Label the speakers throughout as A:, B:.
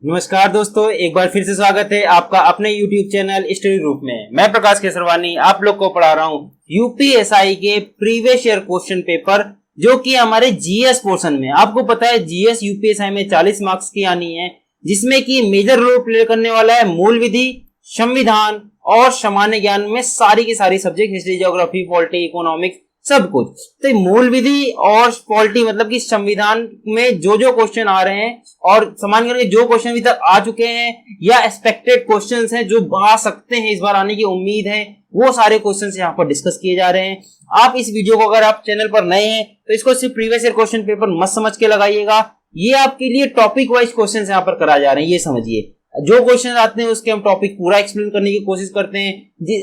A: नमस्कार दोस्तों, एक बार फिर से स्वागत है आपका अपने YouTube चैनल स्टडी ग्रुप में। मैं प्रकाश केसरवानी आप लोग को पढ़ा रहा हूँ यूपीएसआई के प्रीवियस ईयर क्वेश्चन पेपर, जो कि हमारे जीएस पोर्शन में। आपको पता है जीएस यूपीएसआई में 40 मार्क्स की आनी है, जिसमें कि मेजर रोल प्ले करने वाला है मूल विधि, संविधान और सामान्य ज्ञान में सारी की सारी subject, history, geography, polity, economics, सब कुछ। तो मूल विधि और पॉलिटी मतलब कि संविधान में जो जो क्वेश्चन आ रहे हैं और सामान्य ज्ञान के जो क्वेश्चन अभी तक आ चुके हैं या एक्सपेक्टेड क्वेश्चंस हैं जो आ सकते हैं, इस बार आने की उम्मीद है, वो सारे क्वेश्चंस यहाँ पर डिस्कस किए जा रहे हैं। आप इस वीडियो को, अगर आप चैनल पर नए हैं तो इसको सिर्फ प्रीवियस ईयर क्वेश्चन पेपर मत समझ के लगाइएगा। ये आपके लिए टॉपिक वाइज क्वेश्चन यहाँ पर कराए जा रहे हैं, ये समझिए। जो क्वेश्चन आते हैं उसके हम टॉपिक पूरा एक्सप्लेन करने की कोशिश करते हैं।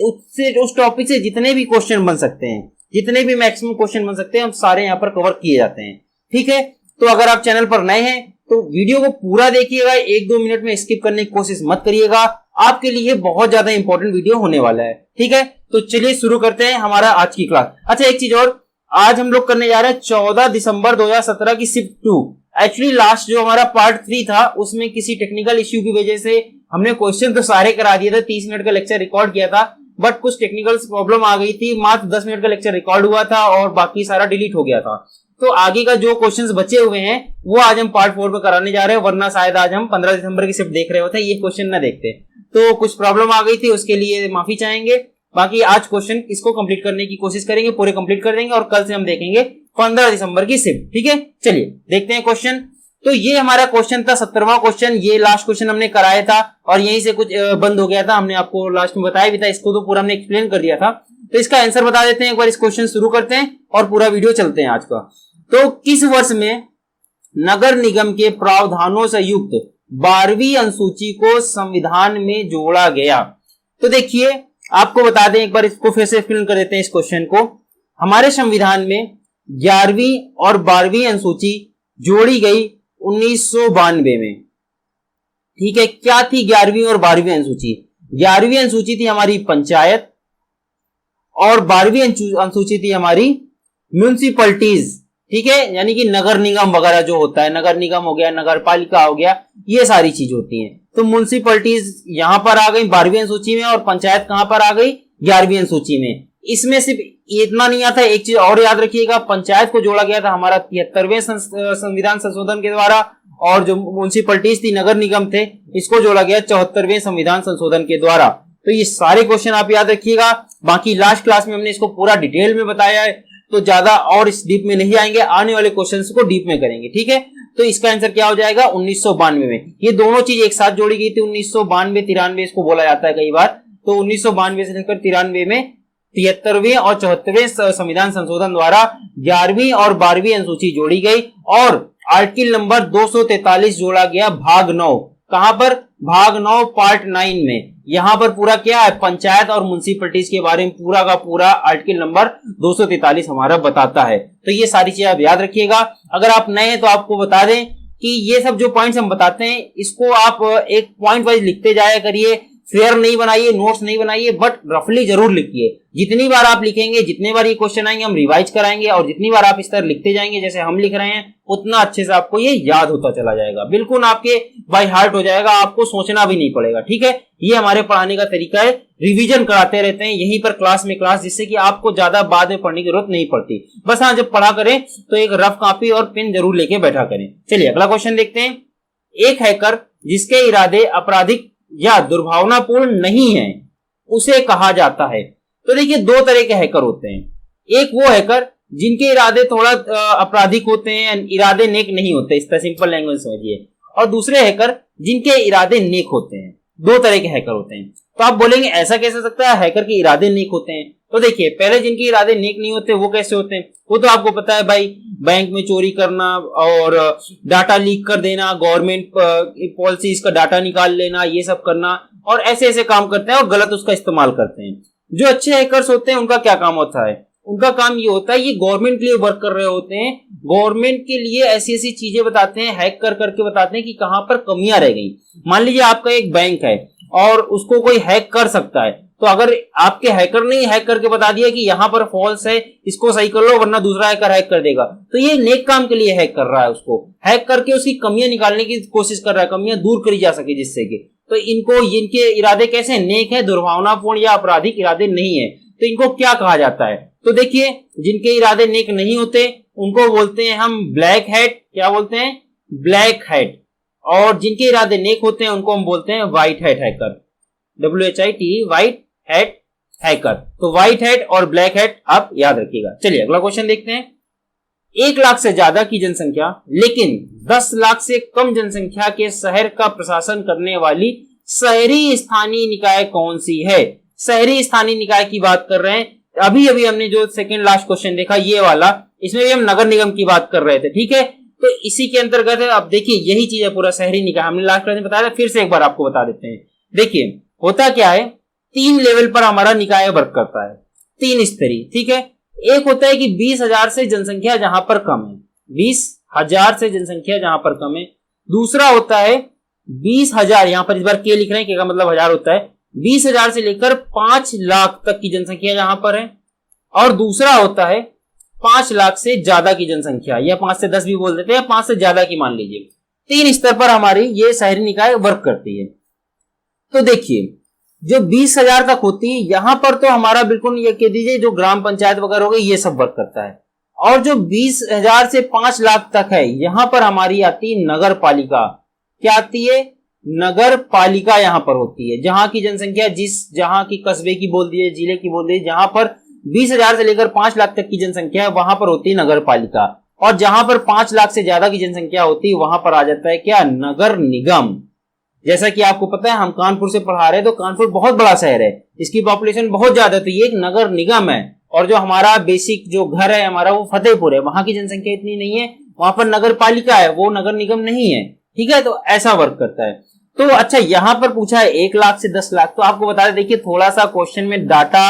A: उससे उस टॉपिक से जितने भी क्वेश्चन बन सकते हैं, जितने भी मैक्सिमम क्वेश्चन बन सकते हैं, हम सारे यहाँ पर कवर किए जाते हैं। ठीक है, तो अगर आप चैनल पर नए हैं तो वीडियो को पूरा देखिएगा, 1-2 मिनट में स्किप करने की कोशिश मत करिएगा। आपके लिए बहुत ज्यादा इंपॉर्टेंट वीडियो होने वाला है। ठीक है, तो चलिए शुरू करते हैं हमारा आज की क्लास। अच्छा, एक चीज और, आज हम लोग करने जा रहे हैं 14 दिसंबर 2017 की शिफ्ट 2। एक्चुअली लास्ट जो हमारा पार्ट 3 था उसमें किसी टेक्निकल इश्यू की वजह से हमने क्वेश्चन तो सारे करा दिए थे, 30 मिनट का लेक्चर रिकॉर्ड किया था, बट कुछ टेक्निकल प्रॉब्लम आ गई थी। मात्र 10 मिनट का लेक्चर रिकॉर्ड हुआ था और बाकी सारा डिलीट हो गया था। तो आगे का जो क्वेश्चंस बचे हुए हैं वो आज हम पार्ट 4 में कराने जा रहे हैं, वरना शायद आज हम 15 दिसंबर की शिफ्ट देख रहे होते, ये क्वेश्चन ना देखते। तो कुछ प्रॉब्लम आ गई थी, उसके लिए माफी चाहेंगे। बाकी आज क्वेश्चन इसको कंप्लीट करने की कोशिश करेंगे, पूरे कंप्लीट कर देंगे और कल से हम देखेंगे 15 दिसंबर की शिफ्ट। ठीक है, चलिए देखते हैं क्वेश्चन। तो ये हमारा क्वेश्चन था 17वां क्वेश्चन। ये लास्ट क्वेश्चन हमने कराया था और यहीं से कुछ बंद हो गया था, हमने आपको लास्ट में बताया भी था, इसको तो पूरा हमने एक्सप्लेन कर दिया था। तो इसका आंसर बता देते हैं एक बार, इस क्वेश्चन शुरू करते हैं और पूरा वीडियो चलते हैं आज का। तो किस वर्ष में नगर निगम के प्रावधानों से युक्त 12वीं अनुसूची को संविधान में जोड़ा गया? तो देखिए, आपको बता दें एक बार, इसको फिर से एक्सप्लेन कर देते हैं इस क्वेश्चन को। हमारे संविधान में 11वीं और 12वीं अनुसूची जोड़ी गई 1992 में। ठीक है, क्या थी 11वीं और 12वीं अनुसूची? 11वीं अनुसूची थी हमारी पंचायत और 12वीं अनुसूची थी हमारी म्युनिसिपैलिटीज। ठीक है, यानी कि नगर निगम वगैरह जो होता है, नगर निगम हो गया, नगर पालिका हो गया, ये सारी चीज होती हैं। तो म्युनिसिपैलिटीज यहां पर आ गई 12वीं अनुसूची में और पंचायत कहां पर आ गई? 11वीं अनुसूची में। इसमें सिर्फ इतना नहीं आता, एक चीज और याद रखिएगा, पंचायत को जोड़ा गया था हमारा 73वें संविधान संशोधन के द्वारा, और जो म्युनिसिपैलिटीज थी, नगर निगम थे, इसको जोड़ा गया 74वें संविधान संशोधन के द्वारा। तो ये सारे क्वेश्चन आप याद रखिएगा। बाकी लास्ट क्लास में हमने इसको पूरा डिटेल में बताया है, तो ज्यादा और इस डीप में नहीं आएंगे, आने वाले क्वेश्चन को डीप में करेंगे। ठीक है, तो इसका आंसर क्या हो जाएगा? 1992 में। ये दोनों चीज एक साथ जोड़ी गई थी, 1992, 93 इसको बोला जाता है कई बार। तो 1992 से लेकर 93 में 73वें और 74वें संविधान संशोधन द्वारा 11वीं और 12वीं अनुसूची जोड़ी गई और आर्टिकल नंबर 243 जोड़ा गया भाग 9। कहां पर? भाग 9 पार्ट 9 में। यहां पर पूरा क्या है? पंचायत और म्युनिसिपैलिटीज के बारे में पूरा का पूरा आर्टिकल नंबर 243 हमारा बताता है। तो ये सारी चीजें आप याद रखिएगा। अगर आप नए हैं तो आपको बता दें कि ये सब जो पॉइंट्स हम बताते हैं, इसको आप एक पॉइंट वाइज लिखते जाया करिए। फेयर नहीं बनाइए, नोट्स नहीं बनाइए, बट रफली जरूर लिखिए। जितनी बार आप लिखेंगे, जितने बार ये क्वेश्चन आएंगे, हम रिवाइज कराएंगे, और जितनी बार आप इस तरह लिखते जाएंगे जैसे हम लिख रहे हैं, उतना अच्छे से आपको ये याद होता चला जाएगा, बिल्कुल आपके बाय हार्ट हो जाएगा, आपको सोचना भी नहीं पड़ेगा। ठीक है, ये हमारे पढ़ाने का तरीका है, रिवीजन कराते रहते हैं यहीं पर क्लास में क्लास, जिससे कि आपको ज्यादा बाद में पढ़ने की जरूरत नहीं पड़ती। बस हाँ, जब पढ़ा करें तो एक रफ कॉपी और पेन जरूर लेके बैठा करें। चलिए अगला क्वेश्चन देखते हैं। एक हैकर जिसके इरादे आपराधिक या दुर्भावनापूर्ण नहीं है, उसे कहा जाता है? तो देखिए, दो तरह के हैकर होते हैं। एक वो हैकर जिनके इरादे थोड़ा आपराधिक होते हैं, इरादे नेक नहीं होते, इस तरह सिंपल लैंग्वेज समझिए, और दूसरे हैकर जिनके इरादे नेक होते हैं। दो तरह के हैकर होते हैं। तो आप बोलेंगे ऐसा कैसे सकता है, हैकर के इरादे नेक होते हैं? तो देखिए, पहले जिनके इरादे नेक नहीं होते वो कैसे होते हैं? वो तो आपको पता है भाई, बैंक में चोरी करना और डाटा लीक कर देना, गवर्नमेंट पॉलिसीज का डाटा निकाल लेना, ये सब करना, और ऐसे ऐसे काम करते हैं और गलत उसका इस्तेमाल करते हैं। जो अच्छे हैकर्स होते हैं उनका क्या काम होता है? उनका काम ये होता है, ये गवर्नमेंट के लिए वर्क कर रहे होते हैं, गवर्नमेंट के लिए ऐसी ऐसी चीजें बताते हैं, हैक कर करके बताते हैं कि कहां पर कमियां रह गई। मान लीजिए आपका एक बैंक है और उसको कोई हैक कर सकता है, तो अगर आपके हैकर ने हैक करके बता दिया कि यहाँ पर फॉल्स है, इसको सही कर लो वरना दूसरा हैकर हैक कर देगा, तो ये नेक काम के लिए हैक कर रहा है, उसको हैक करके उसकी कमियां निकालने की कोशिश कर रहा है, कमियां दूर करी जा सके जिससे कि, तो इनके इरादे कैसे नेक है, दुर्भावनापूर्ण या आपराधिक इरादे नहीं है। तो इनको क्या कहा जाता है? तो देखिए, जिनके इरादे नेक नहीं होते उनको बोलते हैं हम ब्लैक हैट। क्या बोलते हैं? Black hat. और जिनके इरादे नेक होते हैं उनको हम बोलते हैं white hat hacker, WHIT, white hat hacker. तो व्हाइट हैट और ब्लैक हैट आप याद रखिएगा। चलिए अगला क्वेश्चन देखते हैं। 1 लाख से ज्यादा की जनसंख्या लेकिन 10 लाख से कम जनसंख्या के शहर का प्रशासन करने वाली शहरी स्थानीय निकाय कौन सी है? शहरी स्थानीय निकाय की बात कर रहे हैं। अभी अभी हमने जो सेकंड लास्ट क्वेश्चन देखा ये वाला, इसमें भी हम नगर निगम की बात कर रहे थे, ठीक है। तो इसी के अंतर्गत अब देखिए यही चीज है पूरा शहरी निकाय, हमने लास्ट क्लास में बताया, फिर से एक बार आपको बता देते हैं। देखिए होता क्या है, 3 लेवल पर हमारा निकाय वर्क करता है, 3 स्तरीय, ठीक है। एक होता है कि 20,000 से जनसंख्या जहां पर कम है, 20,000 से जनसंख्या जहां पर कम है। दूसरा होता है 20,000, यहां पर इस बार के लिख रहे हैं, के का मतलब 1000 होता है, 20,000 से लेकर 5 लाख तक की जनसंख्या जहां पर है। और दूसरा होता है 5 लाख से ज्यादा की जनसंख्या, या 5 से 10 भी बोल देते हैं, 5 से ज्यादा की मान लीजिए। 3 स्तर पर हमारी ये शहरी निकाय वर्क करती है। तो देखिए जो 20,000 तक होती है यहां पर तो हमारा बिल्कुल ये कह दीजिए जो ग्राम पंचायत वगैरह हो गई ये सब वर्क करता है। और जो 20,000 से 5 लाख तक है यहां पर हमारी आती है नगर पालिका। क्या आती है? नगर पालिका यहां पर होती है, जहां की जनसंख्या जहां की कस्बे की बोल दिए, जिले की बोल दिए, जहां पर 20,000 से लेकर 5 लाख तक की जनसंख्या है वहां पर होती है नगर पालिका। और जहां पर 5 लाख से ज्यादा की जनसंख्या होती है वहां पर आ जाता है क्या? नगर निगम। जैसा कि आपको पता है हम कानपुर से पढ़ा रहे हैं, तो कानपुर बहुत बड़ा शहर है, इसकी पॉपुलेशन बहुत ज्यादा है, तो ये एक नगर निगम है। और जो हमारा बेसिक जो घर है हमारा वो फतेहपुर है, वहां की जनसंख्या इतनी नहीं है, वहां पर नगर पालिका है, वो नगर निगम नहीं है, ठीक है। तो ऐसा वर्क करता है। तो अच्छा यहां पर पूछा है 1 लाख से 10 लाख, तो आपको बता दें, देखिए थोड़ा सा क्वेश्चन में डाटा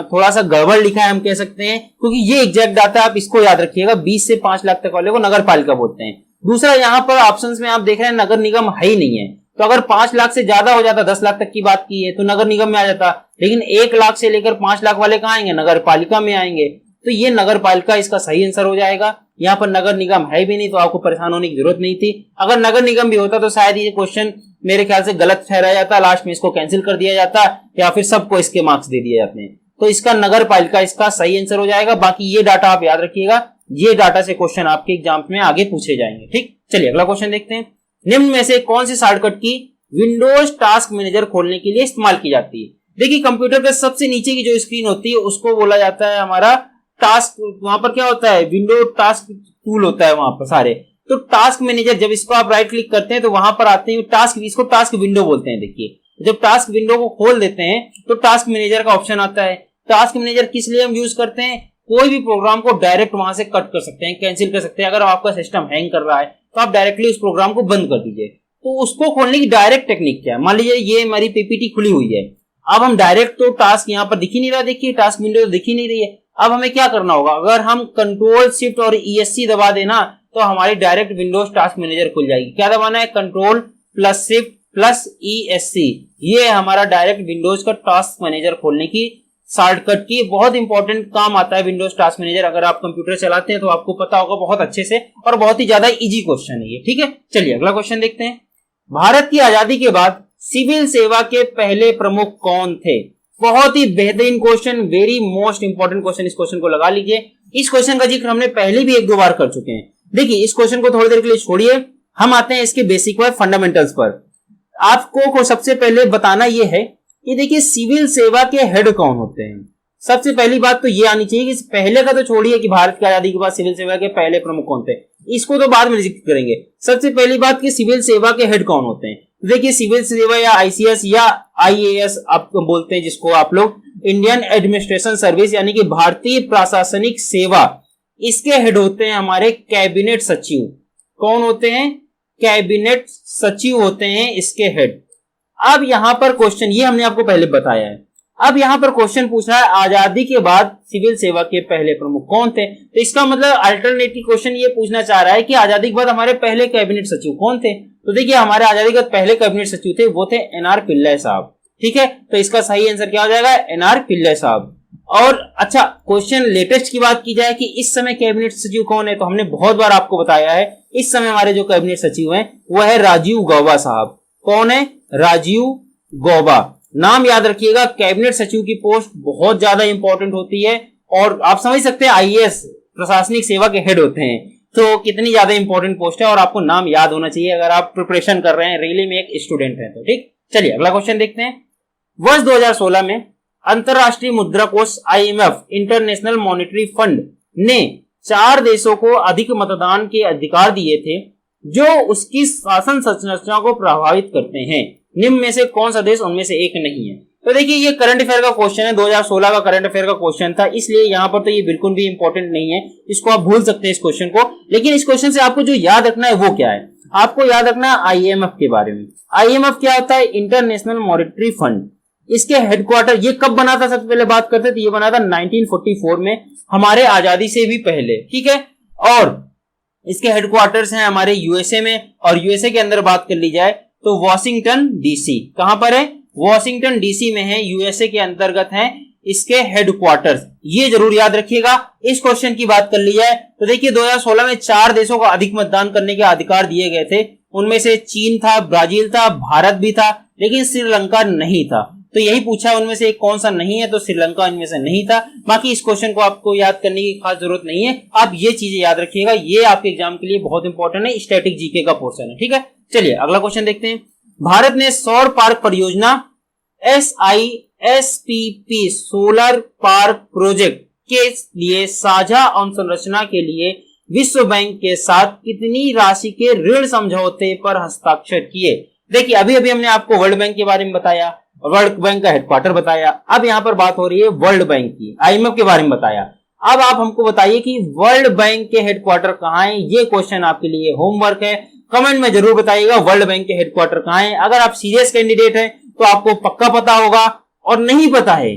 A: थोड़ा सा गड़बड़ लिखा है हम कह सकते हैं, क्योंकि ये एग्जैक्ट डाटा आप इसको याद रखिएगा, 20 से 5 लाख तक वाले को नगर पालिका बोलते हैं। दूसरा यहाँ पर ऑप्शंस में आप देख रहे हैं नगर निगम है ही नहीं है, तो अगर 5 लाख से ज्यादा हो जाता, 10 लाख तक की बात की है तो नगर निगम में आ जाता, लेकिन 1 लाख से लेकर 5 लाख वाले कहाँ आएंगे? नगर पालिका में आएंगे। तो ये नगर पालिका इसका सही आंसर हो जाएगा। यहाँ पर नगर निगम है भी नहीं तो आपको परेशान होने की जरूरत नहीं थी। अगर नगर निगम भी होता तो शायद ये क्वेश्चन मेरे ख्याल से गलत ठहराया जाता, लास्ट में इसको कैंसिल कर दिया जाता या फिर सबको इसके मार्क्स दे दिए जाते हैं। तो इसका नगर पालिका इसका सही आंसर हो जाएगा। बाकी ये डाटा आप याद रखिएगा, ये डाटा से क्वेश्चन आपके एग्जाम में आगे पूछे जाएंगे, ठीक। चलिए अगला क्वेश्चन देखते हैं। निम्न में से कौन सी शॉर्टकट की विंडोज टास्क मैनेजर खोलने के लिए इस्तेमाल की जाती है? देखिए कंप्यूटर पे सबसे नीचे की जो स्क्रीन होती है उसको बोला जाता है हमारा टास्क। वहां पर क्या होता है? विंडो टास्क टूल होता है वहां पर सारे। तो टास्क मैनेजर जब इसको आप राइट क्लिक करते हैं तो वहां पर आते हैं टास्क, इसको टास्क विंडो बोलते हैं। देखिए जब टास्क विंडो को खोल देते हैं तो टास्क मैनेजर का ऑप्शन आता है। टास्क मैनेजर किस लिए हम यूज करते हैं? कोई भी प्रोग्राम को डायरेक्ट वहां से कट कर सकते हैं, कैंसिल कर सकते हैं। अगर आपका सिस्टम हैंग कर रहा है तो आप डायरेक्टली उस प्रोग्राम को बंद कर दीजिए। तो उसको खोलने की डायरेक्ट टेक्निक क्या है? मान लीजिए ये हमारी पीपीटी खुली हुई है, अब हम डायरेक्ट तो टास्क यहाँ पर दिख ही नहीं रहा, देखिए टास्क विंडो तो दिख ही नहीं रही है। अब हमें क्या करना होगा? अगर हम कंट्रोल शिफ्ट और ESC दबा देना तो हमारी डायरेक्ट विंडोज टास्क मैनेजर खुल जाएगी। क्या दबाना है? Control plus shift plus ESC, ये हमारा डायरेक्ट विंडोज का टास्क मैनेजर खोलने की शॉर्टकट की बहुत इंपॉर्टेंट काम आता है विंडोज टास्क मैनेजर। अगर आप कंप्यूटर चलाते हैं तो आपको पता होगा बहुत अच्छे से, और बहुत ही ज्यादा इजी क्वेश्चन है ये, ठीक है। चलिए अगला क्वेश्चन देखते हैं। भारत की आजादी के बाद सिविल सेवा के पहले प्रमुख कौन थे? बहुत ही बेहतरीन question, very most important question, इस क्वेश्चन को लगा लीजिए। इस क्वेश्चन का जिक्र हमने पहले भी 1-2 बार कर चुके हैं। देखिए इस क्वेश्चन को थोड़ी देर के लिए छोड़िए, हम आते हैं इसके बेसिक व फंडामेंटल्स पर। आपको सबसे पहले बताना यह है कि देखिए सिविल सेवा के हेड कौन होते हैं। सबसे पहली बात तो ये आनी चाहिए कि पहले का तो छोड़िए कि भारत की आजादी के बाद सिविल सेवा के पहले प्रमुख कौन थे, इसको तो बाद में जिक्र करेंगे। सबसे पहली बात कि सिविल सेवा के हेड कौन होते हैं। देखिए सिविल सेवा या ICS या IAS आप बोलते हैं जिसको आप लोग, इंडियन एडमिनिस्ट्रेशन सर्विस यानी कि भारतीय प्रशासनिक सेवा, इसके हेड होते हैं हमारे कैबिनेट सचिव। कौन होते हैं? कैबिनेट सचिव होते हैं इसके हेड। अब यहां पर क्वेश्चन, ये हमने आपको पहले बताया है, अब यहां पर क्वेश्चन पूछ रहा है आजादी के बाद सिविल सेवा के पहले प्रमुख कौन थे। तो इसका मतलब अल्टरनेटिव क्वेश्चन ये पूछना चाह रहा है कि आजादी के बाद हमारे पहले कैबिनेट सचिव कौन थे। तो देखिए हमारे आजादी के बाद पहले कैबिनेट सचिव थे वो थे NR पिल्लई साहब। ठीक है, तो इसका सही आंसर क्या हो जाएगा, एनआर पिल्लै साहब। और अच्छा, क्वेश्चन लेटेस्ट की बात की जाए कि इस समय कैबिनेट सचिव कौन है, तो हमने बहुत बार आपको बताया है इस समय हमारे जो कैबिनेट सचिव हैं वो है राजीव गौबा साहब। कौन है, राजीव गौबा। नाम याद रखिएगा, कैबिनेट सचिव की पोस्ट बहुत ज्यादा इंपॉर्टेंट होती है और आप समझ सकते हैं आईएएस प्रशासनिक सेवा के हेड होते हैं, तो कितनी ज्यादा इंपॉर्टेंट पोस्ट है और आपको नाम याद होना चाहिए अगर आप प्रिपरेशन कर रहे हैं, रेलवे में एक स्टूडेंट है तो। ठीक, चलिए अगला क्वेश्चन देखते हैं। वर्ष 2016 में अंतरराष्ट्रीय मुद्रा कोष आईएमएफ इंटरनेशनल मॉनेटरी फंड ने 4 देशों को अधिक मतदान के अधिकार दिए थे जो उसकी शासन संरचना को प्रभावित करते हैं। निम्न में से कौन सा देश उनमें से एक नहीं है? तो देखिए ये करंट अफेयर का क्वेश्चन है, 2016 का करंट अफेयर का क्वेश्चन था, इसलिए यहाँ पर तो ये बिल्कुल भी इंपॉर्टेंट नहीं है, इसको आप भूल सकते हैं इस क्वेश्चन को। लेकिन इस क्वेश्चन से आपको जो याद रखना है वो क्या है, आपको याद रखना है आईएमएफ के बारे में। आईएमएफ क्या होता है, इंटरनेशनल मॉनेटरी फंड। इसके हेडक्वार्टर ये कब बना था, सबसे पहले बात करते थे, ये बना था 1944 में, हमारे आजादी से भी पहले। ठीक है, और इसके हेडक्वार्टर्स हैं हमारे यूएसए में, और यूएसए के अंदर बात कर ली जाए तो वॉशिंगटन डीसी। कहां पर है, वॉशिंगटन डीसी में है, यूएसए के अंतर्गत है इसके हेडक्वार्टर्स, ये जरूर याद रखिएगा। इस क्वेश्चन की बात कर ली जाए तो देखिए 2016 में 4 देशों को अधिक मतदान करने के अधिकार दिए गए थे, उनमें से चीन था, ब्राजील था, भारत भी था, लेकिन श्रीलंका नहीं था। तो यही पूछा उनमें से एक कौन सा नहीं है, तो श्रीलंका इनमें से नहीं था। बाकी इस क्वेश्चन को आपको याद करने की खास जरूरत नहीं है, आप ये चीजें याद रखिएगा, ये आपके एग्जाम के लिए बहुत इंपॉर्टेंट है, स्टैटिक जीके का पोर्शन है। ठीक है, चलिए अगला क्वेश्चन देखते हैं। भारत ने सौर पार्क परियोजना SISPP सोलर पार्क प्रोजेक्ट के लिए साझा अवसंरचना के लिए विश्व बैंक के साथ कितनी राशि के ऋण समझौते पर हस्ताक्षर किए? देखिए अभी अभी हमने आपको वर्ल्ड बैंक के बारे में बताया, वर्ल्ड बैंक का हेडक्वार्टर बताया, अब यहाँ पर बात हो रही है वर्ल्ड बैंक की, आईएमएफ के बारे में बताया। अब आप हमको बताइए कि वर्ल्ड बैंक के हेडक्वार्टर कहाँ है, ये क्वेश्चन आपके लिए होमवर्क है, कमेंट में जरूर बताइएगा वर्ल्ड बैंक के हेडक्वार्टर कहाँ है। अगर आप सीरियस कैंडिडेट हैं तो आपको पक्का पता होगा, और नहीं पता है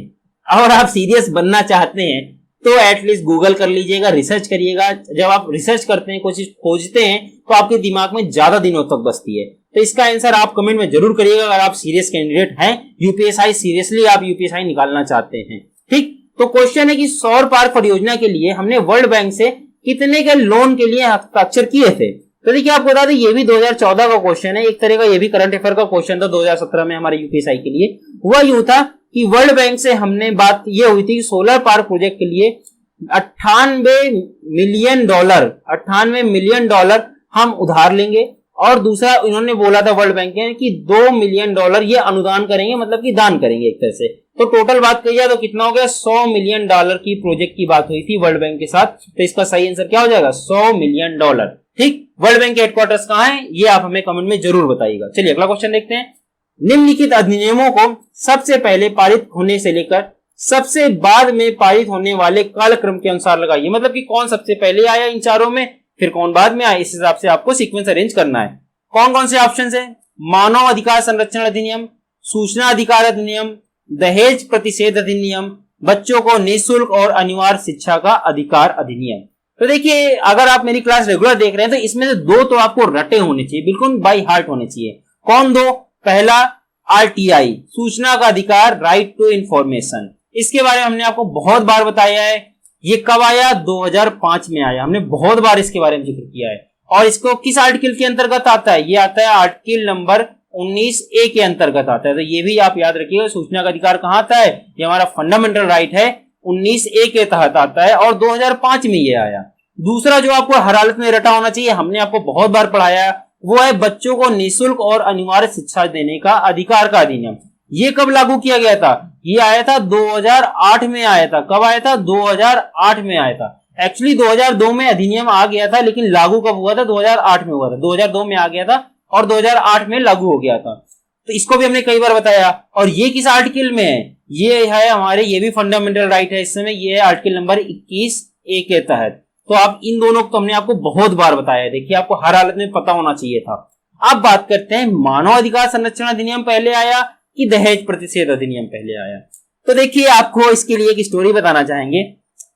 A: और आप सीरियस बनना चाहते हैं तो एटलीस्ट गूगल कर लीजिएगा, रिसर्च करिएगा। जब आप रिसर्च करते हैं, कोई चीज खोजते हैं तो आपके दिमाग में ज्यादा दिनों तक बसती है। तो इसका आंसर आप कमेंट में जरूर करिएगा अगर आप सीरियस कैंडिडेट हैं, यूपीएसआई सीरियसली आप यूपीएसआई निकालना चाहते हैं। ठीक, तो क्वेश्चन है कि सौर पार्क परियोजना के लिए हमने वर्ल्ड बैंक से कितने के लोन के लिए हस्ताक्षर किए थे? तो देखिए आपको बता दें ये भी 2014 का क्वेश्चन है, एक तरह का ये भी करंट अफेयर का क्वेश्चन था 2017 में हमारे यूपीएसआई के लिए। हुआ यूं था कि वर्ल्ड बैंक से हमने बात ये हुई थी कि सोलर पार्क प्रोजेक्ट के लिए 98 मिलियन डॉलर हम उधार लेंगे, और दूसरा इन्होंने बोला था वर्ल्ड बैंक ने कि 2 मिलियन डॉलर ये अनुदान करेंगे, मतलब कि दान करेंगे एक तरह से। तो टोटल बात कही जाए तो कितना हो गया, 100 मिलियन डॉलर की प्रोजेक्ट की बात हुई थी वर्ल्ड बैंक के साथ। तो इसका सही आंसर क्या हो जाएगा, 100 मिलियन डॉलर। ठीक, वर्ल्ड बैंक के हेडक्वार्टर्स कहाँ हैं ये आप हमें कमेंट में जरूर बताइएगा। चलिए अगला क्वेश्चन देखते हैं। निम्नलिखित अधिनियमों को सबसे पहले पारित होने से लेकर सबसे बाद में पारित होने वाले कालक्रम के अनुसार लगाइए, मतलब कि कौन सबसे पहले आया इन चारों में, फिर कौन बाद में आया, इस हिसाब से आपको सीक्वेंस अरेंज करना है। कौन कौन से ऑप्शन है, मानव अधिकार संरक्षण अधिनियम, सूचना अधिकार अधिनियम, दहेज प्रतिषेध अधिनियम, बच्चों को निःशुल्क और अनिवार्य शिक्षा का अधिकार अधिनियम। तो देखिए अगर आप मेरी क्लास रेगुलर देख रहे हैं तो इसमें से 2 तो आपको रटे होने चाहिए, बिल्कुल बाई हार्ट होने चाहिए। कौन 2? पहला आरटीआई, सूचना का अधिकार, राइट टू इंफॉर्मेशन। इसके बारे में हमने आपको बहुत बार बताया है, ये कब आया, 2005 में आया, हमने बहुत बार इसके बारे में जिक्र किया है। और इसको किस आर्टिकल के अंतर्गत आता है, ये आता है आर्टिकल नंबर 19A के अंतर्गत आता है। तो ये भी आप याद रखिएगा, सूचना का अधिकार कहाँ आता है, ये हमारा फंडामेंटल राइट है, 19A के तहत आता है, और 2005 में ये आया। दूसरा जो आपको हर हालत में रटा होना चाहिए, हमने आपको बहुत बार पढ़ाया, वो है बच्चों को निःशुल्क और अनिवार्य शिक्षा देने का अधिकार का अधिनियम। ये कब लागू किया गया था, ये आया था 2008 में आया था। कब आया था, 2008 में आया था। एक्चुअली 2002 में अधिनियम आ गया था, लेकिन लागू कब हुआ था, 2008 में हुआ था। 2002 में आ गया था और 2008 में लागू हो गया था। तो इसको भी हमने कई बार बताया। और ये किस आर्टिकल में है, ये है हमारे, ये भी फंडामेंटल राइट है, इस समय ये है आर्टिकल नंबर 21A के तहत। तो आप इन दोनों को हमने आपको बहुत बार बताया है, देखिए आपको हर हालत में पता होना चाहिए था। अब बात करते हैं मानव अधिकार संरक्षण अधिनियम पहले आया कि दहेज प्रतिषेध अधिनियम पहले आया। तो देखिए आपको इसके लिए एक स्टोरी बताना चाहेंगे।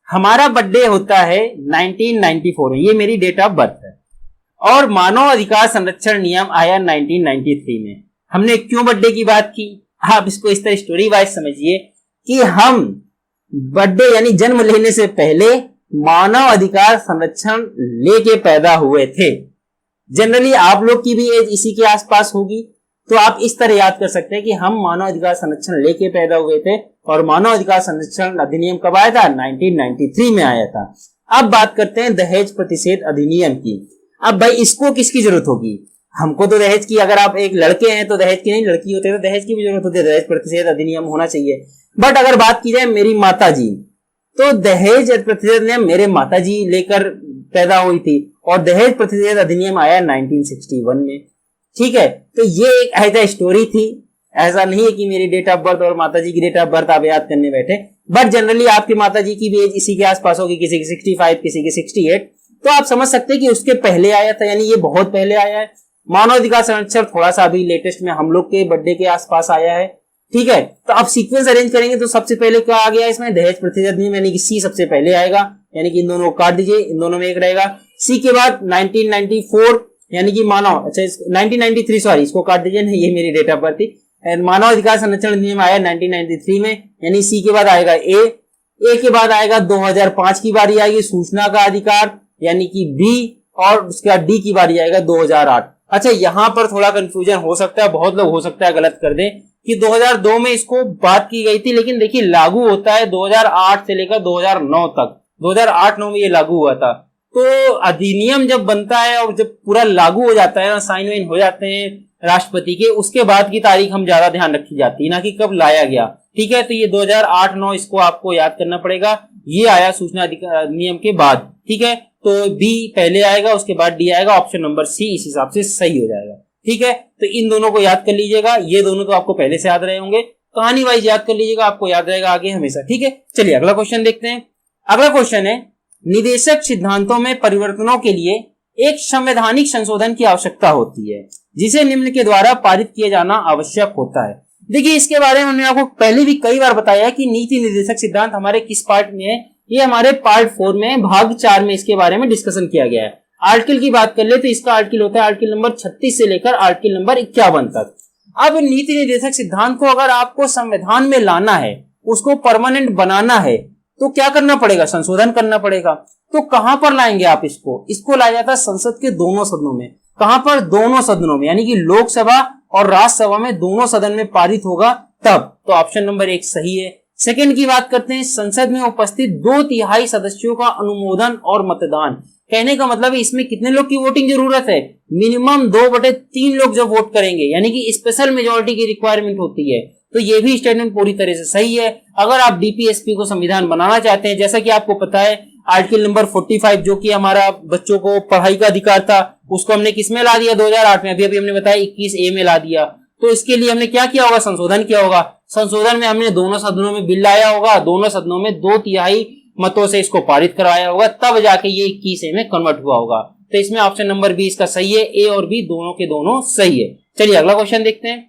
A: हमारा बर्थडे होता है 1994 में, ये मेरी डेट ऑफ बर्थ है, और मानव अधिकार संरक्षण नियम आया 1993 में। हमने क्यों बर्थडे की बात की, आप इसको इस तरह स्टोरी वाइज समझिए कि हम बर्थडे यानी जन्म लेने से पहले मानव अधिकार संरक्षण लेके पैदा हुए थे। जनरली आप लोग की भी एज इसी के आसपास होगी, तो आप इस तरह याद कर सकते हैं कि हम मानव अधिकार संरक्षण लेके पैदा हुए थे और मानव अधिकार संरक्षण अधिनियम कब आया था? 1993 में आया था। अब बात करते हैं दहेज प्रतिषेध अधिनियम की। अब भाई इसको किसकी जरूरत होगी? हमको तो दहेज की, अगर आप एक लड़के हैं तो दहेज की नहीं, लड़की होते तो दहेज की भी जरूरत होती है, दहेज प्रतिषेध अधिनियम होना चाहिए। बट अगर बात की जाए मेरी माता जी, तो दहेज प्रतिषेध अधिनियम मेरे माता जी लेकर पैदा हुई थी और दहेज प्रतिषेध अधिनियम आया 1961 में। ठीक है, तो ये एक ऐसा स्टोरी थी, ऐसा नहीं है कि मेरी डेट ऑफ बर्थ और माता जी की डेट ऑफ बर्थ आप याद करने बैठे। बट जनरली आपकी माता जी की भी एज इसी के आसपास होगी, किसी की 65, किसी की 68, तो आप समझ सकते हैं कि उसके पहले आया था, यानी ये बहुत पहले आया है। मानव अधिकार संरक्षण थोड़ा सा अभी लेटेस्ट में हम लोग के बर्थडे के आसपास आया है। ठीक है, तो अब सीक्वेंस अरेंज करेंगे तो सबसे पहले क्या आ गया इसमें? दहेज प्रतिषेध अधिनियम, यानी कि सी सबसे पहले आएगा, यानी कि इन दोनों को काट दीजिए, इन दोनों में एक रहेगा। सी के बाद 1994 यानी कि मानव, अच्छा 1993 सॉरी, इसको काट दीजिए, नहीं ये मेरी डेट ऑफ बर्थ थी। मानव अधिकार संरक्षण अधिनियम आया 1993 में, यानी सी के बाद आएगा ए के बाद आएगा 2005 की बारी आएगी सूचना का अधिकार, यानी कि बी, और उसके बाद डी की बारी आएगा 2008। अच्छा यहां पर थोड़ा कंफ्यूजन हो सकता है, बहुत लोग हो सकता है गलत कर दें कि 2002 में इसको बात की गई थी, लेकिन देखिए लागू होता है 2008 से लेकर 2009 तक, 2008-9 में ये लागू हुआ था। तो अधिनियम जब बनता है और जब पूरा लागू हो जाता है ना, साइन वाइन हो जाते हैं राष्ट्रपति के, उसके बाद की तारीख हम ज्यादा ध्यान रखी जाती है, ना कि कब लाया गया। ठीक है, तो ये 2008-9 इसको आपको याद करना पड़ेगा, ये आया सूचना अधिनियम के बाद। ठीक है, तो बी पहले आएगा, उसके बाद डी आएगा, ऑप्शन नंबर सी इस हिसाब से सही हो जाएगा। ठीक है, तो इन दोनों को याद कर लीजिएगा, ये दोनों तो आपको पहले से याद रहे होंगे, कहानी वाइज याद कर लीजिएगा, आपको याद रहेगा आगे हमेशा। ठीक है, चलिए अगला क्वेश्चन देखते हैं। अगला क्वेश्चन है, निदेशक सिद्धांतों में परिवर्तनों के लिए एक संवैधानिक संशोधन की आवश्यकता होती है, जिसे निम्न के द्वारा पारित किया जाना आवश्यक होता है। देखिए इसके बारे में हमने आपको पहले भी कई बार बताया कि नीति निर्देशक सिद्धांत हमारे किस पार्ट में है, ये हमारे पार्ट 4 में भाग 4 में इसके बारे में डिस्कशन किया गया है। आर्टिकल की बात कर ले तो इसका आर्टिकल होता है आर्टिकल नंबर 36 से लेकर आर्टिकल नंबर 51 तक। अब नीति निर्देशक सिद्धांत को अगर आपको संविधान में लाना है, उसको परमानेंट बनाना है, तो क्या करना पड़ेगा? संशोधन करना पड़ेगा। तो कहां पर लाएंगे आप इसको लाया जाता है संसद के दोनों सदनों में। कहां पर? दोनों सदनों में, यानी कि लोकसभा और राज्यसभा में, दोनों सदन में पारित होगा तब। तो ऑप्शन नंबर 1 सही है। सेकंड की बात करते हैं, संसद में उपस्थित 2/3 सदस्यों का अनुमोदन और मतदान। कहने का मतलब है इसमें कितने लोग की वोटिंग जरूरत है? मिनिमम 2/3 लोग जब वोट करेंगे, यानी कि स्पेशल मेजोरिटी की रिक्वायरमेंट होती है। तो ये भी स्टेटमेंट पूरी तरह से सही है। अगर आप डीपीएसपी को संविधान बनाना चाहते हैं, जैसा कि आपको पता है आर्टिकल नंबर 45 जो कि हमारा बच्चों को पढ़ाई का अधिकार था, उसको हमने किसमें ला दिया? 2008 में। अभी हमने बताया 21A में ला दिया। तो इसके लिए हमने क्या किया होगा? संशोधन किया होगा। संशोधन में हमने दोनों सदनों में बिल लाया होगा, दोनों सदनों में 2/3 मतों से इसको पारित करवाया होगा, तब जाके ये 21A में कन्वर्ट हुआ होगा। तो इसमें ऑप्शन नंबर बी इसका सही है। ए और बी दोनों के दोनों सही है। चलिए अगला क्वेश्चन देखते हैं।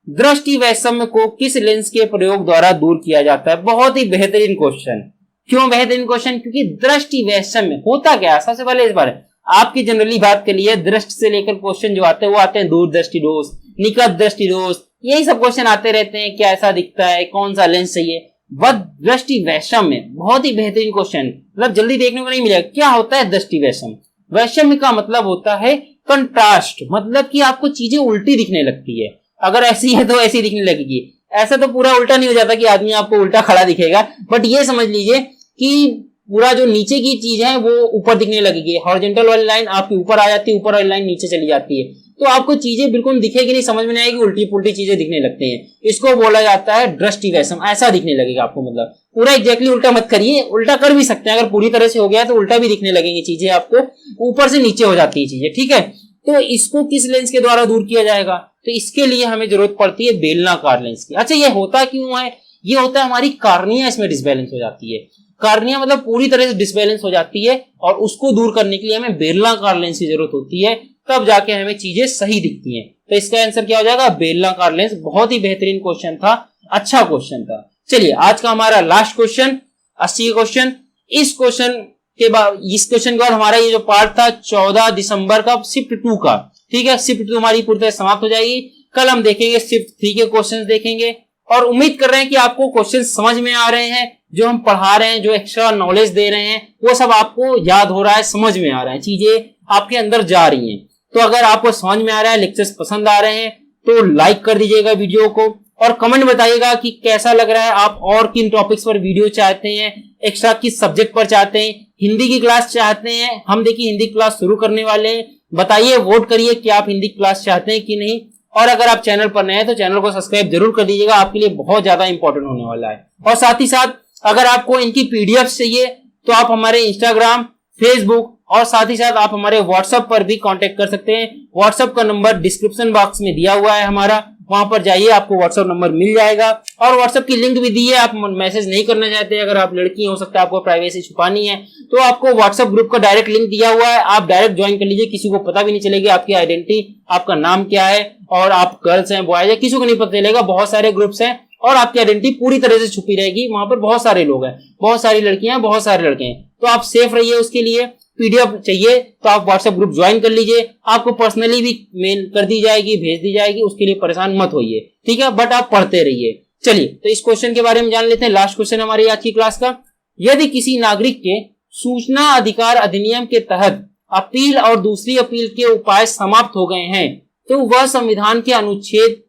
A: दृष्टि वैषम्य को किस लेंस के प्रयोग द्वारा दूर किया जाता है? बहुत ही बेहतरीन क्वेश्चन। क्यों बेहतरीन क्वेश्चन? क्योंकि दृष्टि वैषम्य होता क्या है? सबसे पहले इस बारे आपकी जनरली बात के लिए दृष्टि से लेकर क्वेश्चन जो आते हैं वो आते हैं दूरदृष्टि दोष, निकट दृष्टि दोष, यही सब क्वेश्चन आते रहते हैं। क्या ऐसा दिखता है, कौन सा लेंस चाहिए? वह दृष्टि वैषम्य बहुत ही बेहतरीन क्वेश्चन, मतलब जल्दी देखने को नहीं मिलेगा। क्या होता है दृष्टि वैषम्य? वैषम्य का मतलब होता है कंट्रास्ट, मतलब कि आपको चीजें उल्टी दिखने लगती है। अगर ऐसी है तो ऐसी दिखने लगेगी, ऐसा तो पूरा उल्टा नहीं हो जाता कि आदमी आपको उल्टा खड़ा दिखेगा, बट ये समझ लीजिए कि पूरा जो नीचे की चीज है वो ऊपर दिखने लगेगी। हॉरिजॉन्टल वाली लाइन आपकी ऊपर आ जाती है, ऊपर वाली लाइन नीचे चली जाती है, तो आपको चीजें बिल्कुल दिखेगी नहीं, समझ में नहीं आएगी, उल्टी पुल्टी चीजें दिखने लगती हैं। इसको बोला जाता है दृष्टि वैषम्य। ऐसा दिखने लगेगा आपको, मतलब पूरा एग्जैक्टली उल्टा मत करिए, उल्टा कर भी सकते हैं। अगर पूरी तरह से हो गया तो उल्टा भी दिखने लगेंगी चीजें, आपको ऊपर से नीचे हो जाती है चीजें। ठीक है, तो इसको किस लेंस के द्वारा दूर किया जाएगा? तो इसके लिए हमें जरूरत पड़ती है बेलनाकार लेंस की। अच्छा, ये होता क्यों है? ये होता है हमारी कार्निया इसमें डिसबैलेंस हो जाती है। कार्निया मतलब पूरी तरह से डिसबैलेंस हो जाती है और उसको दूर करने के लिए हमें बेलनाकार लेंस की जरूरत होती है, तब जाके हमें चीजें सही दिखती हैं। तो इसका आंसर क्या हो जाएगा? बेलनाकार लेंस। बहुत ही बेहतरीन क्वेश्चन था, अच्छा क्वेश्चन था। चलिए आज का हमारा लास्ट क्वेश्चन, 80 क्वेश्चन। इस क्वेश्चन के बाद हमारा ये जो पार्ट था 14 दिसंबर का शिफ्ट 2 का, ठीक है, शिफ्ट 2 हमारी पूरी तरह समाप्त हो जाएगी। कल हम देखेंगे शिफ्ट 3 के क्वेश्चंस देखेंगे और उम्मीद कर रहे हैं कि आपको क्वेश्चन समझ में आ रहे हैं। जो हम पढ़ा रहे हैं, जो एक्स्ट्रा नॉलेज दे रहे हैं, वो सब आपको याद हो रहा है, समझ में आ रहा है, चीजें आपके अंदर जा रही हैं। तो अगर आपको समझ में आ रहा है, लेक्चर्स पसंद आ रहे हैं, तो लाइक कर दीजिएगा वीडियो को और कमेंट बताइएगा कि कैसा लग रहा है, आप और किन टॉपिक्स पर वीडियो चाहते हैं, एक्स्ट्रा किस सब्जेक्ट पर चाहते हैं, हिंदी की क्लास चाहते हैं। हम देखिए हिंदी क्लास शुरू करने वाले हैं, बताइए, वोट करिए कि आप हिंदी क्लास चाहते हैं कि नहीं। और अगर आप चैनल पर नए हैं तो चैनल को सब्सक्राइब जरूर कर दीजिएगा, आपके लिए बहुत ज्यादा इंपॉर्टेंट होने वाला है। और साथ ही साथ अगर आपको इनकी पीडीएफ चाहिए तो आप हमारे इंस्टाग्राम, फेसबुक और साथ ही साथ आप हमारे व्हाट्सएप पर भी कांटेक्ट कर सकते हैं। व्हाट्सएप का नंबर डिस्क्रिप्शन बॉक्स में दिया हुआ है हमारा, वहां पर जाइए, आपको व्हाट्सएप नंबर मिल जाएगा और व्हाट्सएप की लिंक भी दी है। आप मैसेज नहीं करना चाहते, अगर आप लड़की हो सकता है आपको प्राइवेसी छुपानी है, तो आपको व्हाट्सएप ग्रुप का डायरेक्ट लिंक दिया हुआ है, आप डायरेक्ट ज्वाइन कर लीजिए। किसी को पता भी नहीं चलेगी आपकी आइडेंटिटी, आपका नाम क्या है और आप गर्ल्स हैं बॉयज है, किसी को नहीं पता चलेगा। बहुत सारे ग्रुप्स हैं और आपकी आइडेंटिटी पूरी तरह से छुपी रहेगी। वहां पर बहुत सारे लोग हैं, बहुत सारी लड़कियां हैं, बहुत सारे लड़के हैं, तो आप सेफ रहिए। उसके लिए पीडीएफ चाहिए तो आप व्हाट्सएप ग्रुप ज्वाइन कर लीजिए, आपको पर्सनली भी मेल कर दी जाएगी, भेज दी जाएगी, उसके लिए परेशान मत होइए, ठीक है, बट आप पढ़ते रहिए। चलिए तो इस क्वेश्चन के बारे में जान लेते हैं। लास्ट क्वेश्चन हमारी आज की क्लास का, यदि किसी नागरिक के सूचना अधिकार अधिनियम के तहत अपील और दूसरी अपील के उपाय समाप्त हो गए हैं तो वह संविधान के अनुच्छेद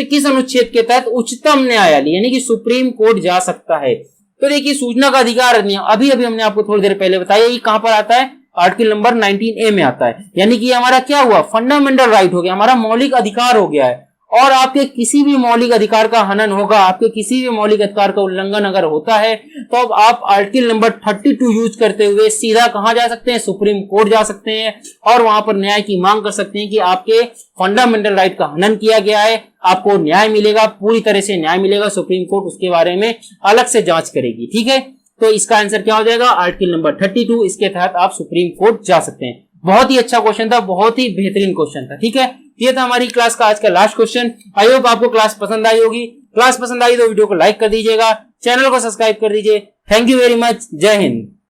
A: किस अनुच्छेद के तहत उच्चतम न्यायालय यानी कि सुप्रीम कोर्ट जा सकता है। तो देखिए सूचना का अधिकार अधिनियम अभी हमने आपको थोड़ी देर पहले बताया, ये कहां पर आता है, आर्टिकल नंबर 19A में आता है। यानी कि हमारा क्या हुआ, फंडामेंटल राइट हो गया, हमारा मौलिक अधिकार हो गया है। और आपके किसी भी मौलिक अधिकार का हनन होगा, आपके किसी भी मौलिक अधिकार का उल्लंघन अगर होता है तो अब आप आर्टिकल नंबर 32 यूज करते हुए सीधा कहां जा सकते हैं, सुप्रीम कोर्ट जा सकते हैं और वहां पर न्याय की मांग कर सकते हैं कि आपके फंडामेंटल राइट का हनन किया गया है, आपको न्याय मिलेगा, पूरी तरह से न्याय मिलेगा। सुप्रीम कोर्ट उसके बारे में अलग से जांच करेगी, ठीक है। तो इसका आंसर क्या हो जाएगा, आर्टिकल नंबर 32, इसके तहत आप सुप्रीम कोर्ट जा सकते हैं। बहुत ही अच्छा क्वेश्चन था, बहुत ही बेहतरीन क्वेश्चन था, ठीक है। ये था हमारी क्लास का आज का लास्ट क्वेश्चन। आई होप आपको क्लास पसंद आई होगी। क्लास पसंद आई तो वीडियो को लाइक कर दीजिएगा, चैनल को सब्सक्राइब कर दीजिए। थैंक यू वेरी मच, जय हिंद।